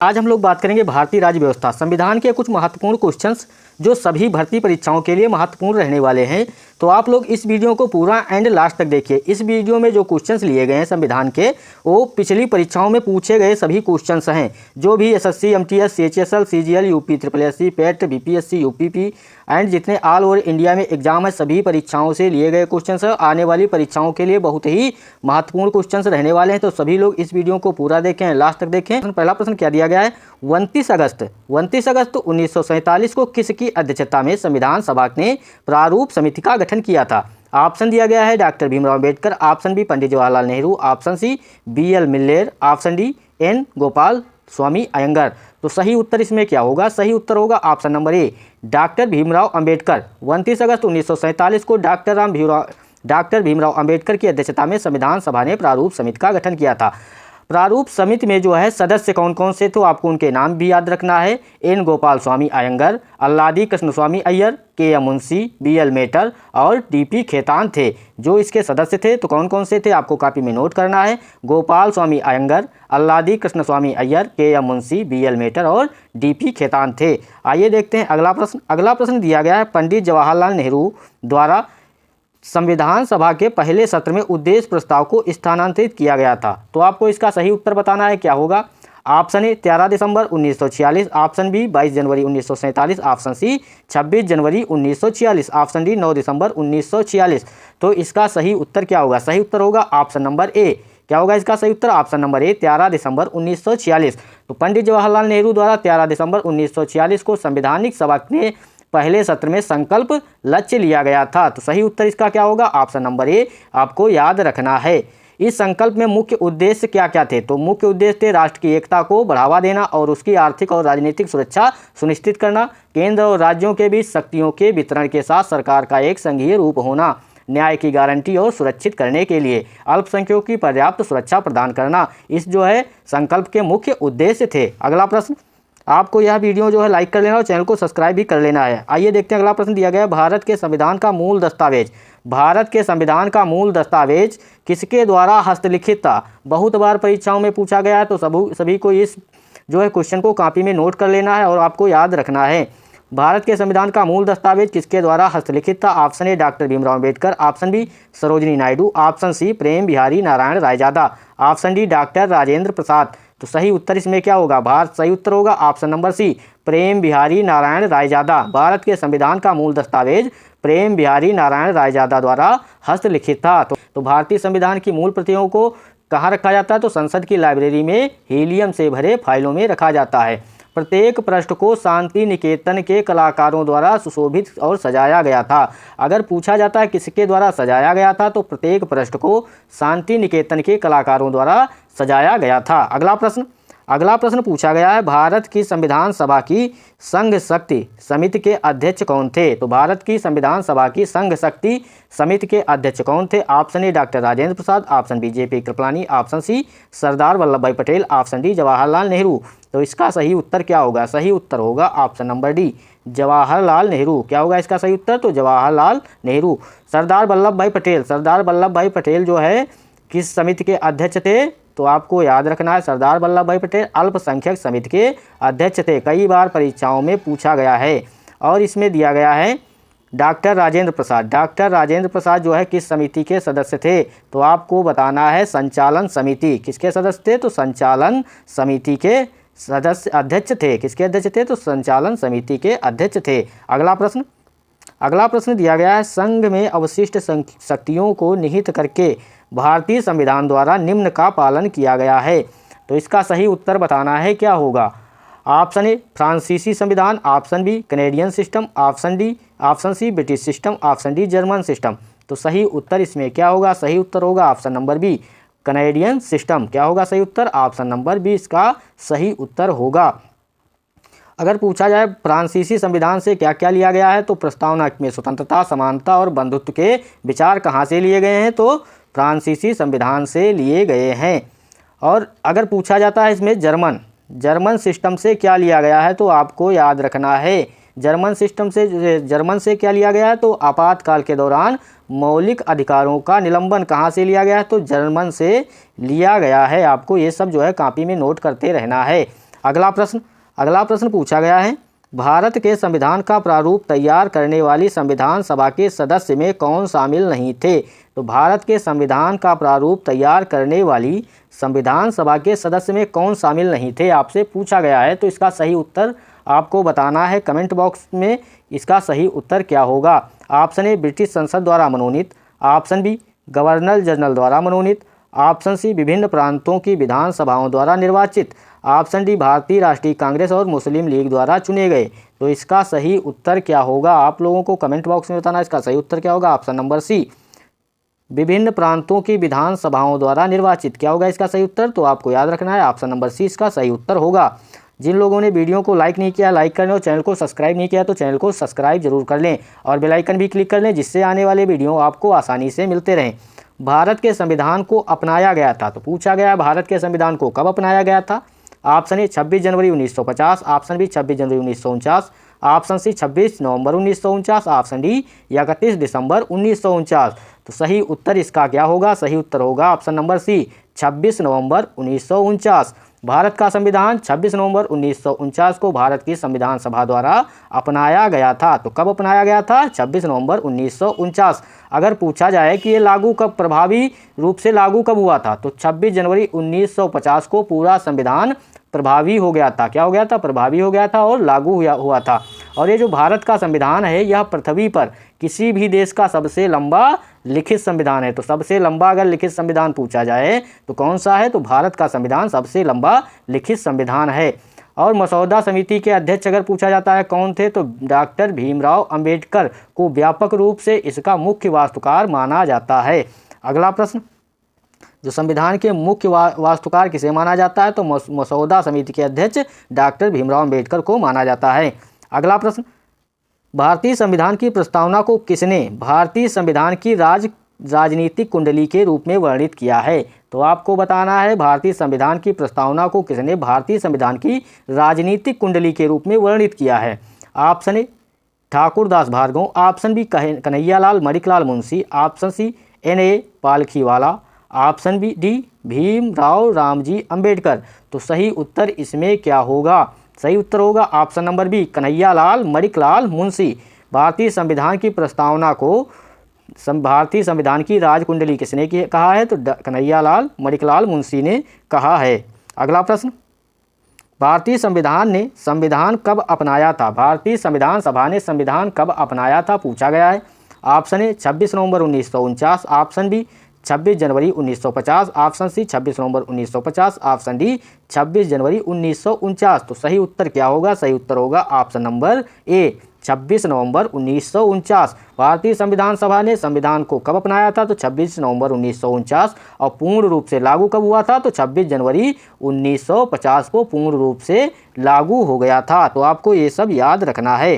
आज हम लोग बात करेंगे भारतीय राज्य व्यवस्था संविधान के कुछ महत्वपूर्ण क्वेश्चंस जो सभी भर्ती परीक्षाओं के लिए महत्वपूर्ण रहने वाले हैं। तो आप लोग इस वीडियो को पूरा एंड लास्ट तक देखिए। इस वीडियो में जो क्वेश्चंस लिए गए हैं संविधान के, वो पिछली परीक्षाओं में पूछे गए सभी क्वेश्चंस हैं। जो भी SSC, MTS, CHSL, CGL, UP SSC, pet, BPSC, UPP and जितने ऑल ओवर इंडिया में एग्जाम है सभी परीक्षाओं से लिए गए क्वेश्चंस है। आने वाली परीक्षाओं के लिए बहुत ही महत्वपूर्ण क्वेश्चंस रहने वाले हैं। तो सभी लोग इस वीडियो को पूरा देखें, लास्ट तक देखें। पहला प्रश्न क्या दिया गया है? 29 अगस्त 1947 को किसकी अध्यक्षता में संविधान सभा ने प्रारूप समिति का गठन किया था? ऑप्शन दिया गया है doctor Bhimrao Ambedkar, option B Pandit Jawaharlal Nehru, option C BL मिल्लेर, option D N Gopal Swami Ayyangar. तो सही उत्तर इसमें क्या होगा? सही उत्तर होगा option number A, doctor Bhimrao Ambedkar. 29 अगस्त 1947 को डॉक्टर भीमराव अंबेडकर की अध्यक्षता में संविधान सभा ने प्रारूप समिति का गठन किया था। प्रारूप समिति में जो है सदस्य कौन कौन से, तो आपको उनके नाम भी याद रखना है। N Gopal Swami Ayyangar, Alladi Krishnaswami Ayyar, KM Munshi, BL Mitter और DP खेतान थे जो इसके सदस्य थे। तो कौन कौन से थे आपको कॉपी में नोट करना है। गोपाल स्वामी अयंगर, अल्लादी कृष्णस्वामी अय्यर, KM मुंशी, BL मेटर और DP खेतान थे। आइए देखते हैं अगला प्रश्न। अगला प्रश्न दिया गया है पंडित जवाहरलाल नेहरू द्वारा संविधान सभा के पहले सत्र में उद्देश्य प्रस्ताव को स्थानांतरित किया गया था। तो आपको इसका सही उत्तर बताना है। क्या होगा? ऑप्शन ए 13 दिसंबर 1946, ऑप्शन बी 22 जनवरी 1947, ऑप्शन सी 26 जनवरी 1946, ऑप्शन डी 9 दिसंबर 1946। तो इसका सही उत्तर क्या होगा? सही उत्तर होगा ऑप्शन नंबर ए। क्या होगा इसका सही उत्तर? ऑप्शन नंबर ए 13 दिसंबर 1946। तो पंडित जवाहरलाल नेहरू द्वारा 13 दिसंबर 1946 को संवैधानिक सभा ने पहले सत्र में संकल्प लक्ष्य लिया गया था। तो सही उत्तर इसका क्या होगा? ऑप्शन नंबर ए आपको याद रखना है। इस संकल्प में मुख्य उद्देश्य क्या क्या थे? तो मुख्य उद्देश्य थे राष्ट्र की एकता को बढ़ावा देना और उसकी आर्थिक और राजनीतिक सुरक्षा सुनिश्चित करना, केंद्र और राज्यों के बीच शक्तियों के वितरण के साथ सरकार का एक संघीय रूप होना, न्याय की गारंटी और सुरक्षित करने के लिए अल्पसंख्यकों की पर्याप्त सुरक्षा प्रदान करना, इस जो है संकल्प के मुख्य उद्देश्य थे। अगला प्रश्न, आपको यह वीडियो जो है लाइक कर लेना और चैनल को सब्सक्राइब भी कर लेना है। आइए देखते हैं अगला प्रश्न दिया गया है भारत के संविधान का मूल दस्तावेज। भारत के संविधान का मूल दस्तावेज किसके द्वारा हस्तलिखित था? बहुत बार परीक्षाओं में पूछा गया है। तो सभी को इस जो है क्वेश्चन को कॉपी में नोट कर लेना है और आपको याद रखना है। भारत के संविधान का मूल दस्तावेज किसके द्वारा हस्तलिखित था? Option A doctor Bhimrao Ambedkar, option B Sarojini Naidu, option C Prem Behari Narain Raizada, option D doctor Rajendra Prasad. तो सही उत्तर इसमें क्या होगा? भारत सही उत्तर होगा ऑप्शन नंबर सी, प्रेम बिहारी नारायण रायजादा। भारत के संविधान का मूल दस्तावेज प्रेम बिहारी नारायण रायजादा द्वारा हस्तलिखित था। तो भारतीय संविधान की मूल प्रतियों को कहाँ रखा जाता है? तो संसद की लाइब्रेरी में हीलियम से भरे फाइलों में रखा जाता है। प्रत्येक पृष्ठ को शांति निकेतन के कलाकारों द्वारा सुशोभित और सजाया गया था। अगर पूछा जाता है किसके द्वारा सजाया गया था, तो प्रत्येक पृष्ठ को शांति निकेतन के कलाकारों द्वारा सजाया गया था। अगला प्रश्न पूछा गया है भारत की संविधान सभा की संघ शक्ति समिति के अध्यक्ष कौन थे? तो भारत की संविधान सभा की संघ शक्ति समिति के अध्यक्ष कौन थे? Option A doctor Rajendra Prasad, option B JP Kripalani, option C Sardar Vallabh Bhai Patel, option D Jawaharlal Nehru. तो इसका सही उत्तर क्या होगा? सही उत्तर होगा option number D, Jawaharlal Nehru. क्या होगा इसका सही उत्तर? तो जवाहरलाल नेहरू। सरदार वल्लभ भाई पटेल जो है किस समिति के अध्यक्ष थे? तो आपको याद रखना है प्रसाद वल्लभ भाई पटेल अल्पसंख्यक समिति के अध्यक्ष थे। कई बार परीक्षाओं में पूछा गया है। और इसमें दिया गया है डॉक्टर राजेंद्र प्रसाद जो है किस समिति के सदस्य थे? तो आपको बताना है संचालन समिति। किसके सदस्य थे? तो संचालन समिति के सदस्य अध्यक्ष थे। किसके अध्यक्ष थे? तो संचालन समिति के अध्यक्ष थे। अगला प्रश्न दिया गया है संघ में अवशिष्ट शक्तियों को निहित करके भारतीय संविधान द्वारा निम्न का पालन किया गया है। तो इसका सही उत्तर बताना है। क्या होगा? ऑप्शन ए फ्रांसीसी संविधान, option B Canadian system, option C British system, option D German system. तो सही उत्तर इसमें क्या होगा? सही उत्तर होगा option number B, Canadian system. क्या होगा सही उत्तर? ऑप्शन नंबर बी इसका सही उत्तर होगा। अगर पूछा जाए फ्रांसीसी संविधान से क्या क्या लिया गया है, तो प्रस्तावना में स्वतंत्रता, समानता और बंधुत्व के विचार कहाँ से लिए गए हैं? तो फ्रांसीसी संविधान से लिए गए हैं। और अगर पूछा जाता है इसमें जर्मन सिस्टम से क्या लिया गया है, तो आपको याद रखना है जर्मन से क्या लिया गया है? तो आपातकाल के दौरान मौलिक अधिकारों का निलंबन कहाँ से लिया गया है? तो जर्मन से लिया गया है। आपको ये सब जो है कॉपी में नोट करते रहना है। अगला प्रश्न पूछा गया है, भारत के संविधान का प्रारूप तैयार करने वाली संविधान सभा के सदस्य में कौन शामिल नहीं थे? तो भारत के संविधान का प्रारूप तैयार करने वाली संविधान सभा के सदस्य में कौन शामिल नहीं थे, आपसे पूछा गया है। तो इसका सही उत्तर आपको बताना है कमेंट बॉक्स में। इसका सही उत्तर क्या होगा? ऑप्शन ए ब्रिटिश संसद द्वारा मनोनीत, ऑप्शन बी गवर्नर जनरल द्वारा मनोनीत, ऑप्शन सी विभिन्न प्रांतों की विधानसभाओं द्वारा निर्वाचित, ऑप्शन डी भारतीय राष्ट्रीय कांग्रेस और मुस्लिम लीग द्वारा चुने गए। तो इसका सही उत्तर क्या होगा? आप लोगों को कमेंट बॉक्स में बताना। इसका सही उत्तर क्या होगा? ऑप्शन नंबर सी, विभिन्न प्रांतों की विधानसभाओं द्वारा निर्वाचित। क्या होगा इसका सही उत्तर? तो आपको याद रखना है, ऑप्शन नंबर सी इसका सही उत्तर होगा। जिन लोगों ने वीडियो को लाइक नहीं किया, लाइक कर लें, और चैनल को सब्सक्राइब नहीं किया तो चैनल को सब्सक्राइब जरूर कर लें, और बेल आइकन भी क्लिक कर लें, जिससे आने वाले वीडियो आपको आसानी से मिलते रहें। भारत के संविधान को अपनाया गया था, तो पूछा गया भारत के संविधान को कब अपनाया गया था? ऑप्शन ए 26 जनवरी 1950, ऑप्शन बी 26 जनवरी 1949, ऑप्शन सी 26 नवंबर 1949, ऑप्शन डी 31 दिसंबर 1949। तो सही उत्तर इसका क्या होगा? सही उत्तर होगा ऑप्शन नंबर सी, 26 नवंबर 1949। भारत का संविधान 26 नवंबर 1949 को भारत की संविधान सभा द्वारा अपनाया गया था। तो कब अपनाया गया था? 26 नवंबर 1949। अगर पूछा जाए कि ये लागू कब, प्रभावी रूप से लागू कब हुआ था, तो 26 जनवरी 1950 को पूरा संविधान प्रभावी हो गया था। क्या हो गया था? प्रभावी हो गया था और लागू हुआ था। और ये जो भारत का संविधान है, यह पृथ्वी पर किसी भी देश का सबसे लंबा लिखित संविधान है। तो सबसे लंबा अगर लिखित संविधान पूछा जाए तो कौन सा है? तो भारत का संविधान सबसे लंबा लिखित संविधान है। और मसौदा समिति के अध्यक्ष अगर पूछा जाता है कौन थे, तो डॉक्टर भीमराव अंबेडकर को व्यापक रूप से इसका मुख्य वास्तुकार माना जाता है। अगला प्रश्न, जो संविधान के मुख्य वास्तुकार किसे माना जाता है? तो मसौदा समिति के अध्यक्ष डॉक्टर भीमराव अंबेडकर को माना जाता है। अगला प्रश्न, भारतीय संविधान की प्रस्तावना को किसने भारतीय संविधान की राजनीतिक कुंडली के रूप में वर्णित किया है? तो आपको बताना है भारतीय संविधान की प्रस्तावना को किसने भारतीय संविधान की राजनीतिक कुंडली के रूप में वर्णित किया है? Option A Thakurdas Bhargava, option B Kanhaiyalal Maniklal Munshi, option C N.A. Palkhivala, option B D Bhimrao Ramji Ambedkar. तो सही उत्तर इसमें क्या होगा? सही उत्तर होगा option number B, Kanhaiyalal Maniklal Munshi. भारतीय संविधान की प्रस्तावना को भारतीय संविधान की राजकुंडली किसने कहा है? तो कन्हैयालाल मणिकलाल मुंशी ने कहा है। अगला प्रश्न, भारतीय संविधान ने संविधान कब अपनाया था? भारतीय संविधान सभा ने संविधान कब अपनाया था पूछा गया है। ऑप्शन ए 26 नवंबर 1949, ऑप्शन बी 26 जनवरी 1950, ऑप्शन सी 26 नवंबर 1950, ऑप्शन डी 26 जनवरी 1949। तो सही उत्तर क्या होगा? सही उत्तर होगा ऑप्शन नंबर ए, 26 नवंबर 1949। भारतीय संविधान सभा ने संविधान को कब अपनाया था? तो 26 नवंबर 1949। और पूर्ण रूप से लागू कब हुआ था? तो 26 जनवरी 1950 को पूर्ण रूप से लागू हो गया था। तो आपको ये सब याद रखना है।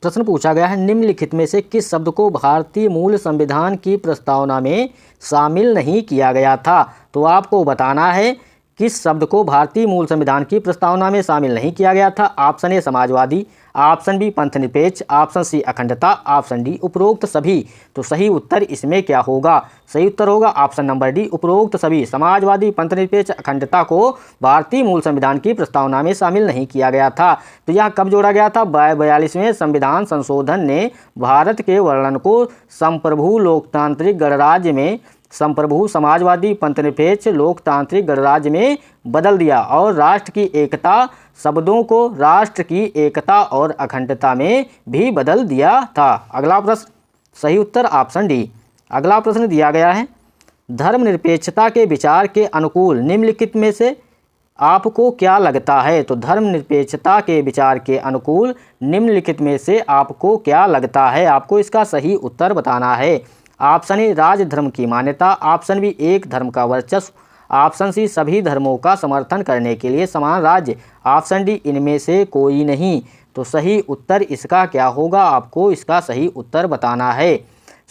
प्रश्न पूछा गया है, निम्नलिखित में से किस शब्द को भारतीय मूल संविधान की प्रस्तावना में शामिल नहीं किया गया था? तो आपको बताना है किस शब्द को भारतीय मूल संविधान की प्रस्तावना में शामिल नहीं किया गया था। ऑप्शन ए समाजवादी, ऑप्शन बी पंथनिरपेक्ष, ऑप्शन सी अखंडता, ऑप्शन डी उपरोक्त सभी। तो सही उत्तर इसमें क्या होगा? सही उत्तर होगा ऑप्शन नंबर डी, उपरोक्त सभी। समाजवादी, पंथनिरपेक्ष, अखंडता को भारतीय मूल संविधान की प्रस्तावना में शामिल नहीं किया गया था। तो यह कब जोड़ा गया था? 42वें संविधान संशोधन ने भारत के वर्णन को संप्रभु लोकतांत्रिक गणराज्य में संप्रभु समाजवादी पंथनिरपेक्ष लोकतांत्रिक गणराज्य में बदल दिया और राष्ट्र की एकता शब्दों को राष्ट्र की एकता और अखंडता में भी बदल दिया था। अगला प्रश्न, सही उत्तर ऑप्शन डी। अगला प्रश्न दिया गया है, धर्मनिरपेक्षता के विचार के अनुकूल निम्नलिखित में से आपको क्या लगता है? तो धर्मनिरपेक्षता के विचार के अनुकूल निम्नलिखित में से आपको क्या लगता है? आपको इसका सही उत्तर बताना है। ऑप्शन ए राजधर्म की मान्यता, ऑप्शन बी एक धर्म का वर्चस्व, ऑप्शन सी सभी धर्मों का समर्थन करने के लिए समान राज्य, ऑप्शन डी इनमें से कोई नहीं। तो सही उत्तर इसका क्या होगा? आपको इसका सही उत्तर बताना है।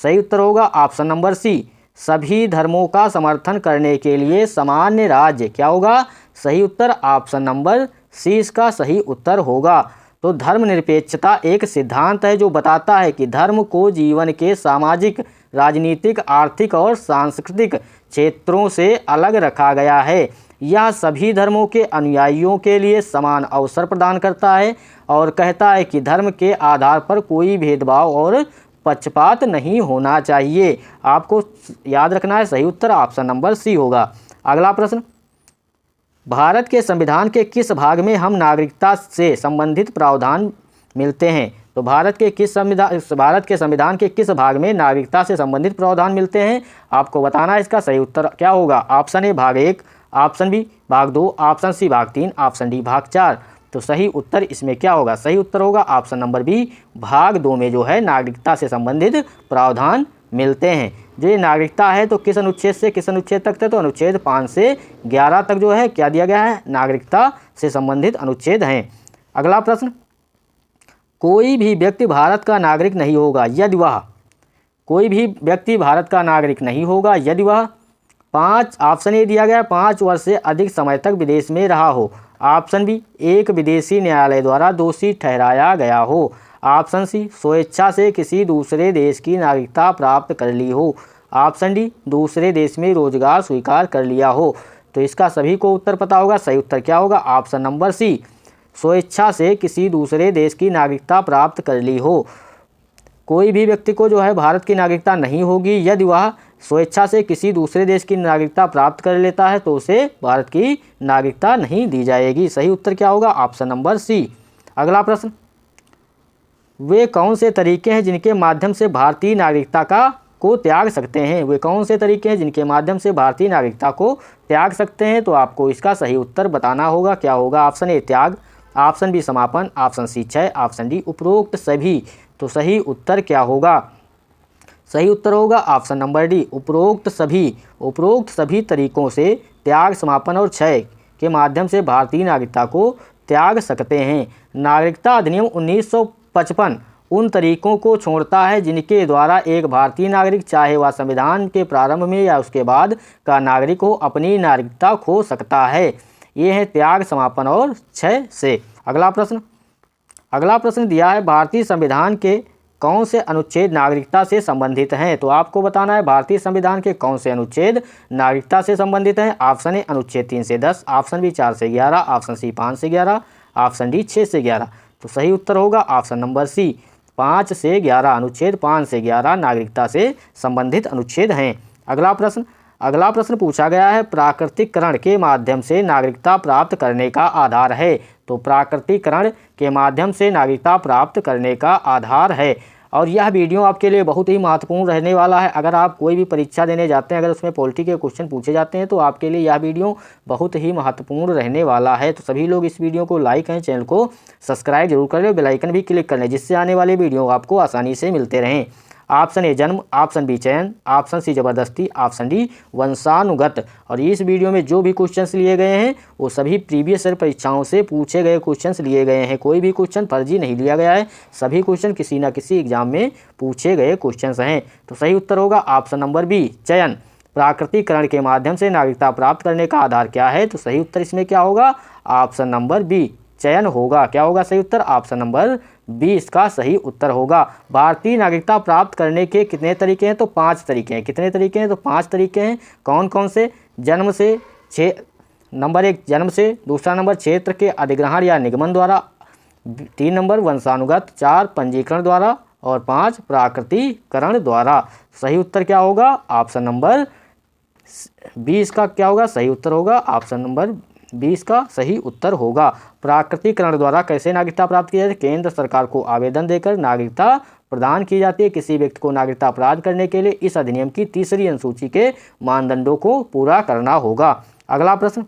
सही उत्तर होगा ऑप्शन नंबर सी, सभी धर्मों का समर्थन करने के लिए सामान्य राज्य। क्या होगा? सही उत्तर ऑप्शन नंबर सी इसका सही उत्तर होगा। तो धर्मनिरपेक्षता एक सिद्धांत है जो बताता है कि धर्म को जीवन के सामाजिक, राजनीतिक, आर्थिक और सांस्कृतिक क्षेत्रों से अलग रखा गया है। यह सभी धर्मों के अनुयायियों के लिए समान अवसर प्रदान करता है और कहता है कि धर्म के आधार पर कोई भेदभाव और पक्षपात नहीं होना चाहिए। आपको याद रखना है, सही उत्तर ऑप्शन नंबर सी होगा। अगला प्रश्न, भारत के संविधान के किस भाग में हम नागरिकता से संबंधित प्रावधान मिलते हैं? तो भारत के संविधान के किस भाग में नागरिकता से संबंधित प्रावधान मिलते हैं? आपको बताना है इसका सही उत्तर क्या होगा। ऑप्शन ए भाग 1, ऑप्शन बी भाग 2, ऑप्शन सी भाग 3, ऑप्शन डी भाग 4। तो सही उत्तर इसमें क्या होगा? सही उत्तर होगा ऑप्शन नंबर बी, भाग 2 में जो है नागरिकता से संबंधित प्रावधान मिलते हैं। जो ये नागरिकता है तो किस अनुच्छेद से किस अनुच्छेद तक थे? तो अनुच्छेद 5 से 11 तक जो है क्या दिया गया है? नागरिकता से संबंधित अनुच्छेद हैं। अगला प्रश्न, कोई भी व्यक्ति भारत का नागरिक नहीं होगा यदि वह, कोई भी व्यक्ति भारत का नागरिक नहीं होगा यदि वह 5, ऑप्शन ए दिया गया 5 वर्ष से अधिक समय तक विदेश में रहा हो। ऑप्शन बी, एक विदेशी न्यायालय द्वारा दोषी ठहराया गया हो। ऑप्शन सी, स्वेच्छा से किसी दूसरे देश की नागरिकता प्राप्त कर ली हो। ऑप्शन डी, दूसरे देश में रोजगार स्वीकार कर लिया हो। तो इसका सभी को उत्तर पता होगा, सही उत्तर क्या होगा? ऑप्शन नंबर सी, स्वेच्छा से किसी दूसरे देश की नागरिकता प्राप्त कर ली हो। कोई भी व्यक्ति को जो है भारत की नागरिकता नहीं होगी यदि वह स्वेच्छा से किसी दूसरे देश की नागरिकता प्राप्त कर लेता है तो उसे भारत की नागरिकता नहीं दी जाएगी। सही उत्तर क्या होगा? Option number C. अगला प्रश्न, वे कौन से तरीके हैं जिनके माध्यम से भारतीय नागरिकता को त्याग सकते हैं? वे कौन से तरीके हैं जिनके माध्यम से भारतीय नागरिकता को त्याग सकते हैं? तो आपको इसका सही उत्तर बताना होगा, क्या होगा? ऑप्शन ए त्याग, ऑप्शन बी समापन, ऑप्शन सी क्षय, ऑप्शन डी उपरोक्त सभी। तो सही उत्तर क्या होगा? सही उत्तर होगा ऑप्शन नंबर डी, उपरोक्त सभी। उपरोक्त सभी तरीकों से त्याग, समापन और क्षय के माध्यम से भारतीय नागरिकता को त्याग सकते हैं। नागरिकता अधिनियम 1955 उन तरीकों को छोड़ता है जिनके द्वारा एक भारतीय नागरिक, चाहे वह संविधान के प्रारंभ में या उसके बाद का नागरिक हो, अपनी नागरिकता खो सकता है। ये है त्याग, समापन और क्षय से। अगला प्रश्न दिया है, भारतीय संविधान के कौन से अनुच्छेद नागरिकता से संबंधित हैं? तो आपको बताना है भारतीय संविधान के कौन से अनुच्छेद नागरिकता से संबंधित हैं। ऑप्शन ए अनुच्छेद 3 से 10, ऑप्शन बी 4 से 11, ऑप्शन सी 5 से 11, ऑप्शन डी 6 से 11। तो सही उत्तर होगा ऑप्शन नंबर सी, 5 से 11। अनुच्छेद 5 से 11 नागरिकता से संबंधित अनुच्छेद हैं। अगला प्रश्न पूछा गया है, प्राकृतिकरण के माध्यम से नागरिकता प्राप्त करने का आधार है। तो प्राकृतिकरण के माध्यम से नागरिकता प्राप्त करने का आधार है। और यह वीडियो आपके लिए बहुत ही महत्वपूर्ण रहने वाला है। अगर आप कोई भी परीक्षा देने जाते हैं, अगर उसमें पॉलिटी के क्वेश्चन पूछे जाते हैं तो आपके लिए यह वीडियो बहुत ही महत्वपूर्ण रहने वाला है। तो सभी लोग इस वीडियो को लाइक करें, चैनल को सब्सक्राइब जरूर कर लें, बेल आइकन भी क्लिक कर लें, जिससे आने वाले वीडियो आपको आसानी से मिलते रहें। ऑप्शन ए जन्म, ऑप्शन बी चयन, ऑप्शन सी जबरदस्ती, ऑप्शन डी वंशानुगत। और इस वीडियो में जो भी क्वेश्चंस लिए गए हैं वो सभी प्रीवियस ईयर परीक्षाओं से पूछे गए क्वेश्चंस लिए गए हैं। कोई भी क्वेश्चन फर्जी नहीं लिया गया है, सभी क्वेश्चन किसी न किसी एग्जाम में पूछे गए क्वेश्चंस हैं। तो सही उत्तर होगा ऑप्शन नंबर बी चयन। प्राकृतिकरण के माध्यम से नागरिकता प्राप्त करने का आधार क्या है? तो सही उत्तर इसमें क्या होगा? ऑप्शन नंबर बी चयन होगा। क्या होगा सही उत्तर? ऑप्शन नंबर बी इसका सही उत्तर होगा। भारतीय नागरिकता प्राप्त करने के कितने तरीके हैं? तो 5 तरीके हैं। कितने तरीके हैं? तो 5 तरीके हैं। कौन कौन से? जन्म से, नंबर 1 जन्म से, दूसरा नंबर क्षेत्र के अधिग्रहण या निगमन द्वारा, 3 नंबर वंशानुगत, 4 पंजीकरण द्वारा और 5 प्राकृतिकरण द्वारा। सही उत्तर क्या होगा? ऑप्शन नंबर बी इसका क्या होगा? सही उत्तर होगा ऑप्शन नंबर 20 का सही उत्तर होगा। प्राकृतिकरण द्वारा कैसे नागरिकता प्राप्त की जाती है? केंद्र सरकार को आवेदन देकर नागरिकता प्रदान की जाती है। किसी व्यक्ति को नागरिकता प्राप्त करने के लिए इस अधिनियम की तीसरी अनुसूची के मानदंडों को पूरा करना होगा। अगला प्रश्न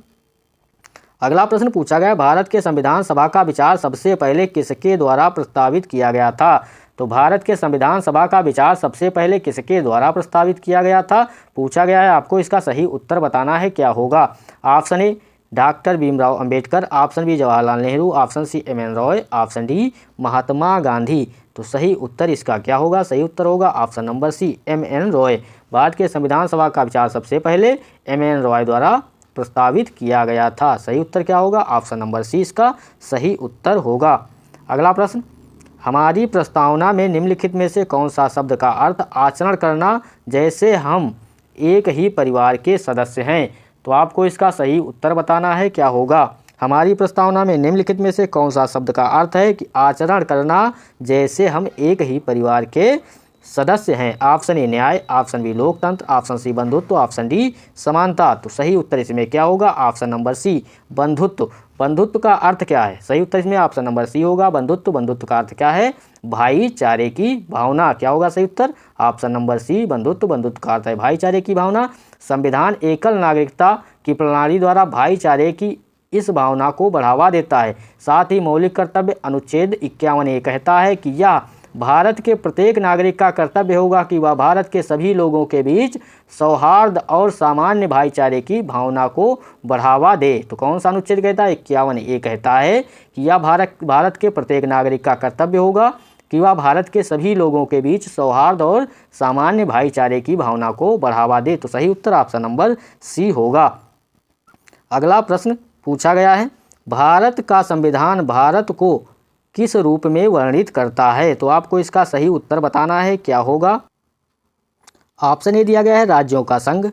पूछा गया, भारत के संविधान सभा का विचार सबसे पहले किसके द्वारा प्रस्तावित किया गया था? तो भारत के संविधान सभा का विचार सबसे पहले किसके द्वारा प्रस्तावित किया गया था? पूछा गया है, आपको इसका सही उत्तर बताना है। क्या होगा? Option A doctor Bhimrao Ambedkar, option B Jawaharlal Nehru, option C M N. Roy, option D Mahatma Gandhi. तो सही उत्तर इसका क्या होगा? सही उत्तर होगा option number C M N. Roy. Bharat के संविधान सभा का विचार सबसे पहले एम.एन. रॉय द्वारा प्रस्तावित किया गया था। सही उत्तर क्या होगा? ऑप्शन नंबर सी इसका सही उत्तर होगा। अगला प्रश्न, हमारी प्रस्तावना में निम्नलिखित में से कौन सा शब्द का अर्थ आचरण करना जैसे हम एक ही परिवार के सदस्य हैं? तो आपको इसका सही उत्तर बताना है क्या होगा। हमारी प्रस्तावना में निम्नलिखित में से कौन सा शब्द का अर्थ है कि आचरण करना जैसे हम एक ही परिवार के सदस्य हैं। ऑप्शन ए न्याय, ऑप्शन बी लोकतंत्र, ऑप्शन सी बंधुत्व, ऑप्शन डी समानता। तो सही उत्तर इसमें क्या होगा, ऑप्शन नंबर सी बंधुत्व। बंधुत्व का अर्थ क्या है, सही उत्तर इसमें ऑप्शन नंबर सी होगा बंधुत्व। बंधुत्व का अर्थ क्या है, भाईचारे की भावना। क्या होगा सही उत्तर, ऑप्शन नंबर सी बंधुत्व। बंधुत्व का अर्थ है भाईचारे की भावना। संविधान एकल नागरिकता की प्रणाली द्वारा भाईचारे की इस भावना को बढ़ावा देता है। साथ ही मौलिक कर्तव्य अनुच्छेद 51 ये कहता है कि यह भारत के प्रत्येक नागरिक का कर्तव्य होगा कि वह भारत के सभी लोगों के बीच सौहार्द और सामान्य भाईचारे की भावना को बढ़ावा दे। तो कौन सा अनुच्छेद कहता है, 51 ये कहता है कि यह भारत के प्रत्येक नागरिक का कर्तव्य होगा कि वह भारत के सभी लोगों के बीच सौहार्द और सामान्य भाईचारे की भावना को बढ़ावा दे। तो सही उत्तर ऑप्शन नंबर सी होगा। अगला प्रश्न पूछा गया है, भारत का संविधान भारत को किस रूप में वर्णित करता है। तो आपको इसका सही उत्तर बताना है क्या होगा। ऑप्शन ए दिया गया है राज्यों का संघ,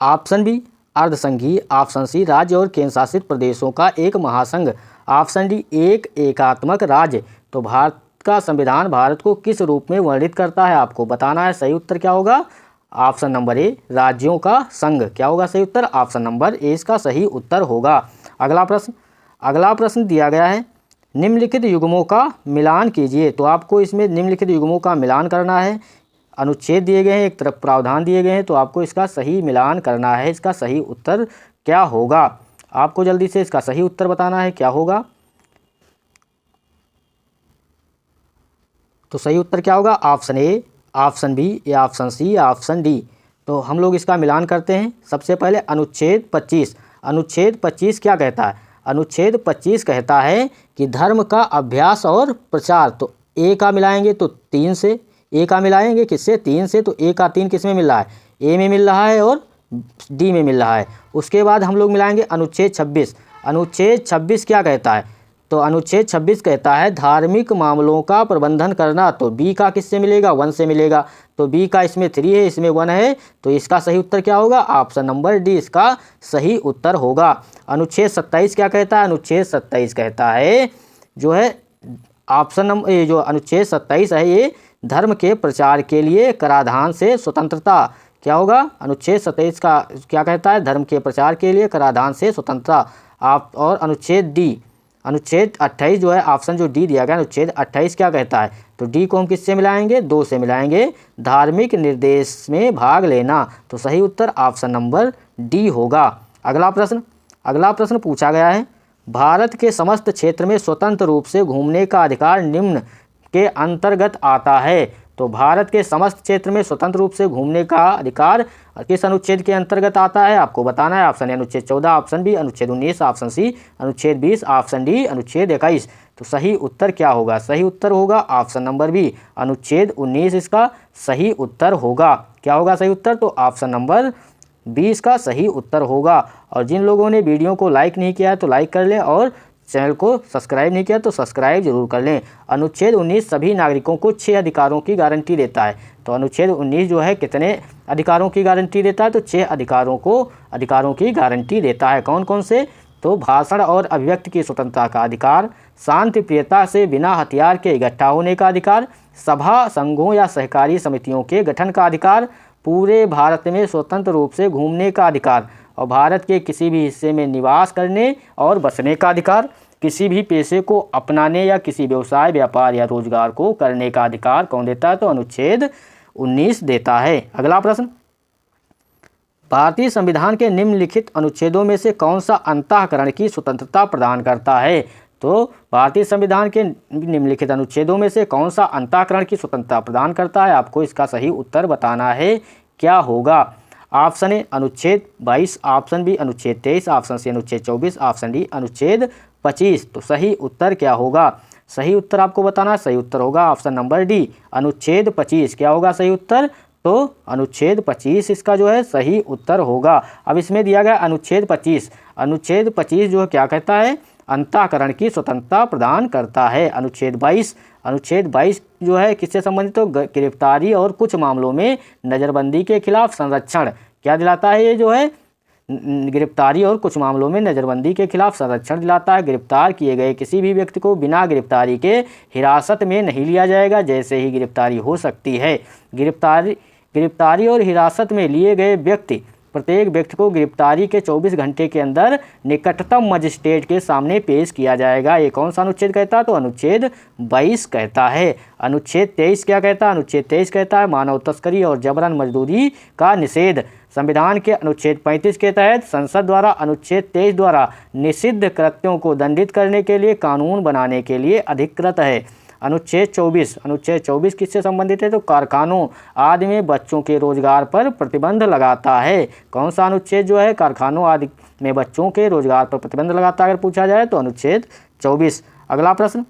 ऑप्शन बी अर्धसंघीय, ऑप्शन सी राज्य और केंद्र शासित प्रदेशों का एक महासंघ, ऑप्शन डी एक एकात्मक राज्य। तो भारत का संविधान भारत को किस रूप में वर्णित करता है आपको बताना है। सही उत्तर क्या होगा, ऑप्शन नंबर ए राज्यों का संघ। क्या होगा सही उत्तर, ऑप्शन नंबर ए इसका सही उत्तर होगा। अगला प्रश्न दिया गया है, निम्नलिखित युग्मों का मिलान कीजिए। तो आपको इसमें निम्नलिखित युग्मों का मिलान करना है। अनुच्छेद दिए गए हैं, एक तरफ प्रावधान दिए गए हैं, तो आपको इसका सही मिलान करना है। इसका सही उत्तर क्या होगा, आपको जल्दी से इसका सही उत्तर बताना है क्या होगा। तो सही उत्तर क्या होगा, ऑप्शन ए, ऑप्शन बी या ऑप्शन सी या ऑप्शन डी। तो हम लोग इसका मिलान करते हैं। सबसे पहले अनुच्छेद 25। अनुच्छेद 25 क्या कहता है, अनुच्छेद 25 कहता है कि धर्म का अभ्यास और प्रचार। तो ए का मिलाएंगे तो 3 से, ए का मिलाएंगे किससे, 3 से। तो ए का 3 किस में मिल रहा है, ए में मिल रहा है और डी में मिल रहा है। उसके बाद हम लोग मिलाएंगे अनुच्छेद 26। अनुच्छेद 26 क्या कहता है, तो अनुच्छेद 26 कहता है धार्मिक मामलों का प्रबंधन करना। तो बी का किससे मिलेगा, 1 से मिलेगा। तो बी का इसमें 3 है, इसमें 1 है, तो इसका सही उत्तर क्या होगा, ऑप्शन नंबर डी इसका सही उत्तर होगा। अनुच्छेद 27 क्या कहता है, अनुच्छेद 27 कहता है जो है ऑप्शन नंबर, ये जो अनुच्छेद 27 है ये धर्म के प्रचार के लिए कराधान से स्वतंत्रता। क्या होगा, अनुच्छेद 27 का क्या कहता है, धर्म के प्रचार के लिए कराधान से स्वतंत्रता। आप और अनुच्छेद डी, अनुच्छेद 28 जो है ऑप्शन जो डी दिया गया, अनुच्छेद 28 क्या कहता है, तो डी को हम किससे मिलाएंगे, 2 से मिलाएंगे, धार्मिक निर्देश में भाग लेना। तो सही उत्तर ऑप्शन नंबर डी होगा। अगला प्रश्न पूछा गया है, भारत के समस्त क्षेत्र में स्वतंत्र रूप से घूमने का अधिकार निम्न के अंतर्गत आता है। तो भारत के समस्त क्षेत्र में स्वतंत्र रूप से घूमने का अधिकार किस अनुच्छेद के अंतर्गत आता है आपको बताना है। ऑप्शन ए अनुच्छेद 14, ऑप्शन बी अनुच्छेद 19, ऑप्शन सी अनुच्छेद 20, ऑप्शन डी अनुच्छेद 21। तो सही उत्तर क्या होगा, सही उत्तर होगा ऑप्शन नंबर बी अनुच्छेद 19 इसका सही उत्तर होगा। क्या होगा सही उत्तर, तो ऑप्शन नंबर बी इसका सही उत्तर होगा। और जिन लोगों ने वीडियो को लाइक नहीं किया है तो लाइक कर लें और चैनल को सब्सक्राइब नहीं किया तो सब्सक्राइब जरूर कर लें। अनुच्छेद 19 सभी नागरिकों को 6 अधिकारों की गारंटी देता है। तो अनुच्छेद 19 जो है कितने अधिकारों की गारंटी देता है, तो 6 अधिकारों की गारंटी देता है। कौन कौन से, तो भाषण और अभिव्यक्ति की स्वतंत्रता का अधिकार, शांति प्रियता से बिना हथियार के इकट्ठा होने का अधिकार, सभा संघों या सहकारी समितियों के गठन का अधिकार, पूरे भारत में स्वतंत्र रूप से घूमने का अधिकार और भारत के किसी भी हिस्से में निवास करने और बसने का अधिकार, किसी भी पेशे को अपनाने या किसी व्यवसाय व्यापार या रोजगार को करने का अधिकार कौन देता है, तो अनुच्छेद 19 देता है। अगला प्रश्न, भारतीय संविधान के निम्नलिखित अनुच्छेदों में से कौन सा अंतःकरण की स्वतंत्रता प्रदान करता है। तो भारतीय संविधान के निम्नलिखित अनुच्छेदों में से कौन सा अंतःकरण की स्वतंत्रता प्रदान करता है, आपको इसका सही उत्तर बताना है क्या होगा। ऑप्शन ए अनुच्छेद 22, ऑप्शन बी अनुच्छेद 23, ऑप्शन सी अनुच्छेद 24, ऑप्शन डी अनुच्छेद 25। तो सही उत्तर क्या होगा, सही उत्तर आपको बताना, सही उत्तर होगा ऑप्शन नंबर डी अनुच्छेद 25। क्या होगा सही उत्तर, तो अनुच्छेद 25 इसका जो है सही उत्तर होगा। अब इसमें दिया गया अनुच्छेद 25, अनुच्छेद 25 जो है क्या कहता है, अंतःकरण की स्वतंत्रता प्रदान करता है। अनुच्छेद 22 जो है किससे संबंधित, तो गिरफ्तारी और कुछ मामलों में नज़रबंदी के खिलाफ संरक्षण क्या दिलाता है, ये जो है गिरफ्तारी और कुछ मामलों में नज़रबंदी के खिलाफ संरक्षण दिलाता है। गिरफ्तार किए गए किसी भी व्यक्ति को बिना गिरफ्तारी के हिरासत में नहीं लिया जाएगा, जैसे ही गिरफ्तारी हो सकती है। गिरफ्तारी और हिरासत में लिए गए व्यक्ति प्रत्येक व्यक्ति को गिरफ्तारी के 24 घंटे के अंदर निकटतम मजिस्ट्रेट के सामने पेश किया जाएगा। ये कौन सा अनुच्छेद कहता है? तो अनुच्छेद 22 कहता है। अनुच्छेद 23 क्या कहता है? अनुच्छेद 23 कहता है मानव तस्करी और जबरन मजदूरी का निषेध। संविधान के अनुच्छेद 35 के तहत संसद द्वारा अनुच्छेद 23 द्वारा निषिद्ध कृत्यों को दंडित करने के लिए कानून बनाने के लिए अधिकृत है। अनुच्छेद 24 किससे संबंधित है? तो कारखानों आदि में बच्चों के रोजगार पर प्रतिबंध लगाता है। कौन सा अनुच्छेद जो है कारखानों आदि में बच्चों के रोजगार पर प्रतिबंध लगाता है अगर पूछा जाए तो अनुच्छेद 24। अगला प्रश्न,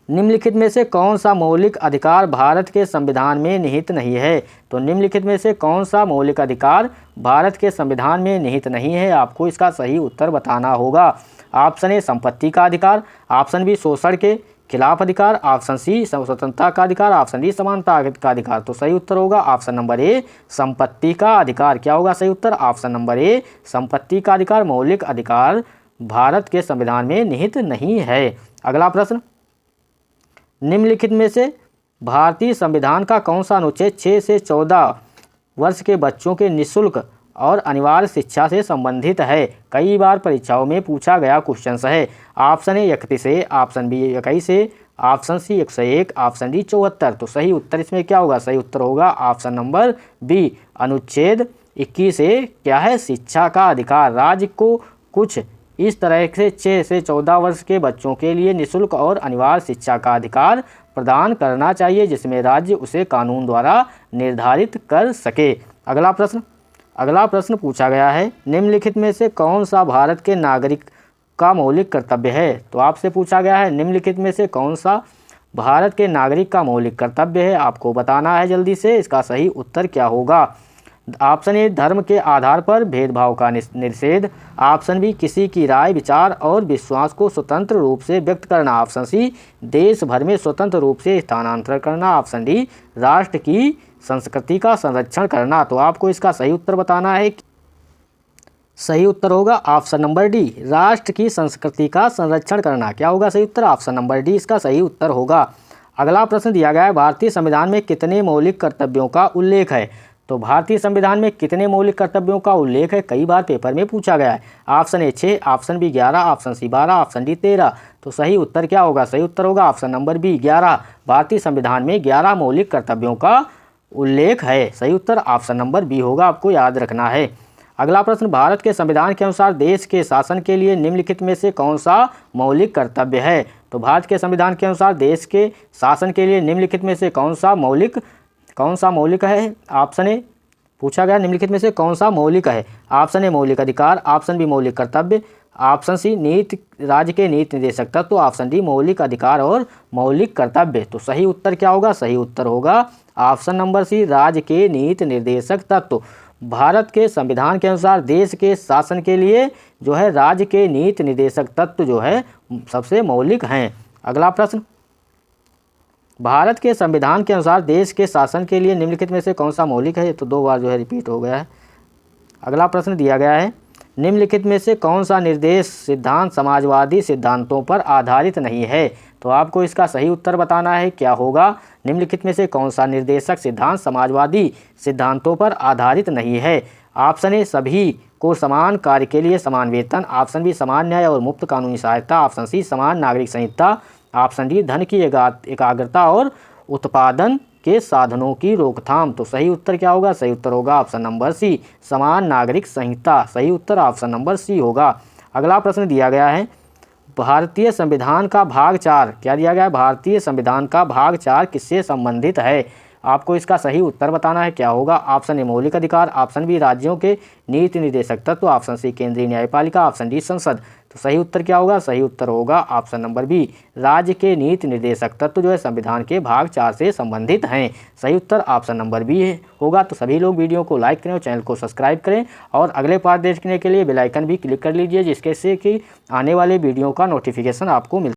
निम्नलिखित में से कौन सा मौलिक अधिकार भारत के संविधान में निहित नहीं है? तो निम्नलिखित में से कौन सा मौलिक अधिकार भारत के संविधान में निहित नहीं है? आपको इसका सही उत्तर बताना होगा। ऑप्शन ए संपत्ति का अधिकार, ऑप्शन बी शोषण के खिलाफ अधिकार, ऑप्शन सी स्वतंत्रता का अधिकार, ऑप्शन डी समानता का अधिकार। तो सही उत्तर होगा ऑप्शन नंबर ए संपत्ति का अधिकार। क्या होगा सही उत्तर? ऑप्शन नंबर ए संपत्ति का अधिकार मौलिक अधिकार भारत के संविधान में निहित नहीं है। अगला प्रश्न, निम्नलिखित में से भारतीय संविधान का कौन सा अनुच्छेद 6 से 14 वर्ष के बच्चों के निःशुल्क और अनिवार्य शिक्षा से संबंधित है? कई बार परीक्षाओं में पूछा गया क्वेश्चन है। ऑप्शन ए 31 है, ऑप्शन बी 21 है, ऑप्शन सी 101, ऑप्शन डी 74। तो सही उत्तर इसमें क्या होगा? सही उत्तर होगा ऑप्शन नंबर बी अनुच्छेद 21 से क्या है? शिक्षा का अधिकार। राज्य को कुछ इस तरह से 6 से 14 वर्ष के बच्चों के लिए निःशुल्क और अनिवार्य शिक्षा का अधिकार प्रदान करना चाहिए, जिसमें राज्य उसे कानून द्वारा निर्धारित कर सके। अगला प्रश्न पूछा गया है, निम्नलिखित में से कौन सा भारत के नागरिक का मौलिक कर्तव्य है? तो आपसे पूछा गया है निम्नलिखित में से कौन सा भारत के नागरिक का मौलिक कर्तव्य है? आपको बताना है जल्दी से। इसका सही उत्तर क्या होगा? ऑप्शन ए धर्म के आधार पर भेदभाव का निषेध, ऑप्शन बी किसी की राय विचार और विश्वास को स्वतंत्र रूप से व्यक्त करना, ऑप्शन सी देश भर में स्वतंत्र रूप से स्थानांतरण करना, ऑप्शन डी राष्ट्र की संस्कृति का संरक्षण करना। तो आपको इसका सही उत्तर बताना है। सही उत्तर होगा ऑप्शन नंबर डी राष्ट्र की संस्कृति का संरक्षण करना। क्या होगा सही उत्तर? ऑप्शन नंबर डी इसका सही उत्तर होगा। अगला प्रश्न दिया गया है, भारतीय संविधान में कितने मौलिक कर्तव्यों का उल्लेख है? तो भारतीय संविधान में कितने मौलिक कर्तव्यों का उल्लेख है? कई बार पेपर में पूछा गया है। Option A 6, option B 11, option C 12, option D 13। तो सही उत्तर क्या होगा? सही उत्तर होगा ऑप्शन नंबर बी 11। भारतीय संविधान में 11 मौलिक कर्तव्यों का उल्लेख है। सही उत्तर ऑप्शन नंबर बी होगा, आपको याद रखना है। अगला प्रश्न, भारत के संविधान के अनुसार देश के शासन के लिए निम्नलिखित में से कौन सा मौलिक कर्तव्य है? तो भारत के संविधान के अनुसार देश के शासन के लिए निम्नलिखित में से कौन सा मौलिक है? ऑप्शन ए पूछा गया निम्नलिखित में से कौन सा मौलिक है? ऑप्शन ए मौलिक अधिकार, ऑप्शन बी मौलिक कर्तव्य, ऑप्शन सी नीति राज्य के नीति निर्देशक तत्व, ऑप्शन डी मौलिक अधिकार और मौलिक कर्तव्य। तो सही उत्तर क्या होगा? सही उत्तर होगा ऑप्शन नंबर सी राज्य के नीति निर्देशक तत्व। भारत के संविधान के अनुसार देश के शासन के लिए जो है राज्य के नीति निर्देशक तत्व जो है सबसे मौलिक हैं। अगला प्रश्न, भारत के संविधान के अनुसार देश के शासन के लिए निम्नलिखित में से कौन सा मौलिक है? तो 2 बार जो है रिपीट हो गया है। अगला प्रश्न दिया गया है, निम्नलिखित में से कौन सा निर्देश सिद्धांत समाजवादी सिद्धांतों पर आधारित नहीं है? तो आपको इसका सही उत्तर बताना है। क्या होगा? निम्नलिखित में से कौन सा निर्देशक सिद्धांत समाजवादी सिद्धांतों पर आधारित नहीं है? ऑप्शन ए सभी को समान कार्य के लिए समान वेतन, ऑप्शन बी समान न्याय और मुफ्त कानूनी सहायता, ऑप्शन सी समान नागरिक संहिता, ऑप्शन डी धन की एकाग्रता और उत्पादन के साधनों की रोकथाम। तो सही उत्तर क्या होगा? सही उत्तर होगा ऑप्शन नंबर सी समान नागरिक संहिता। सही उत्तर ऑप्शन नंबर सी होगा। अगला प्रश्न दिया गया है, भारतीय संविधान का भाग 4 क्या दिया गया है? भारतीय संविधान का भाग 4 किससे संबंधित है? आपको इसका सही उत्तर बताना है। क्या होगा? ऑप्शन ए मौलिक अधिकार, ऑप्शन बी राज्यों के नीति निर्देशक तत्व, ऑप्शन सी केंद्रीय न्यायपालिका, ऑप्शन डी संसद। तो सही उत्तर क्या होगा? सही उत्तर होगा ऑप्शन नंबर बी राज्य के नीति निर्देशक तत्व जो है संविधान के भाग 4 से संबंधित हैं। सही उत्तर ऑप्शन नंबर बी होगा। तो सभी लोग वीडियो को लाइक करें और चैनल को सब्सक्राइब करें और अगले पार्ट देखने के लिए बेल आइकन भी क्लिक कर लीजिए, जिसके से कि आने वाले वीडियो का नोटिफिकेशन आपको मिल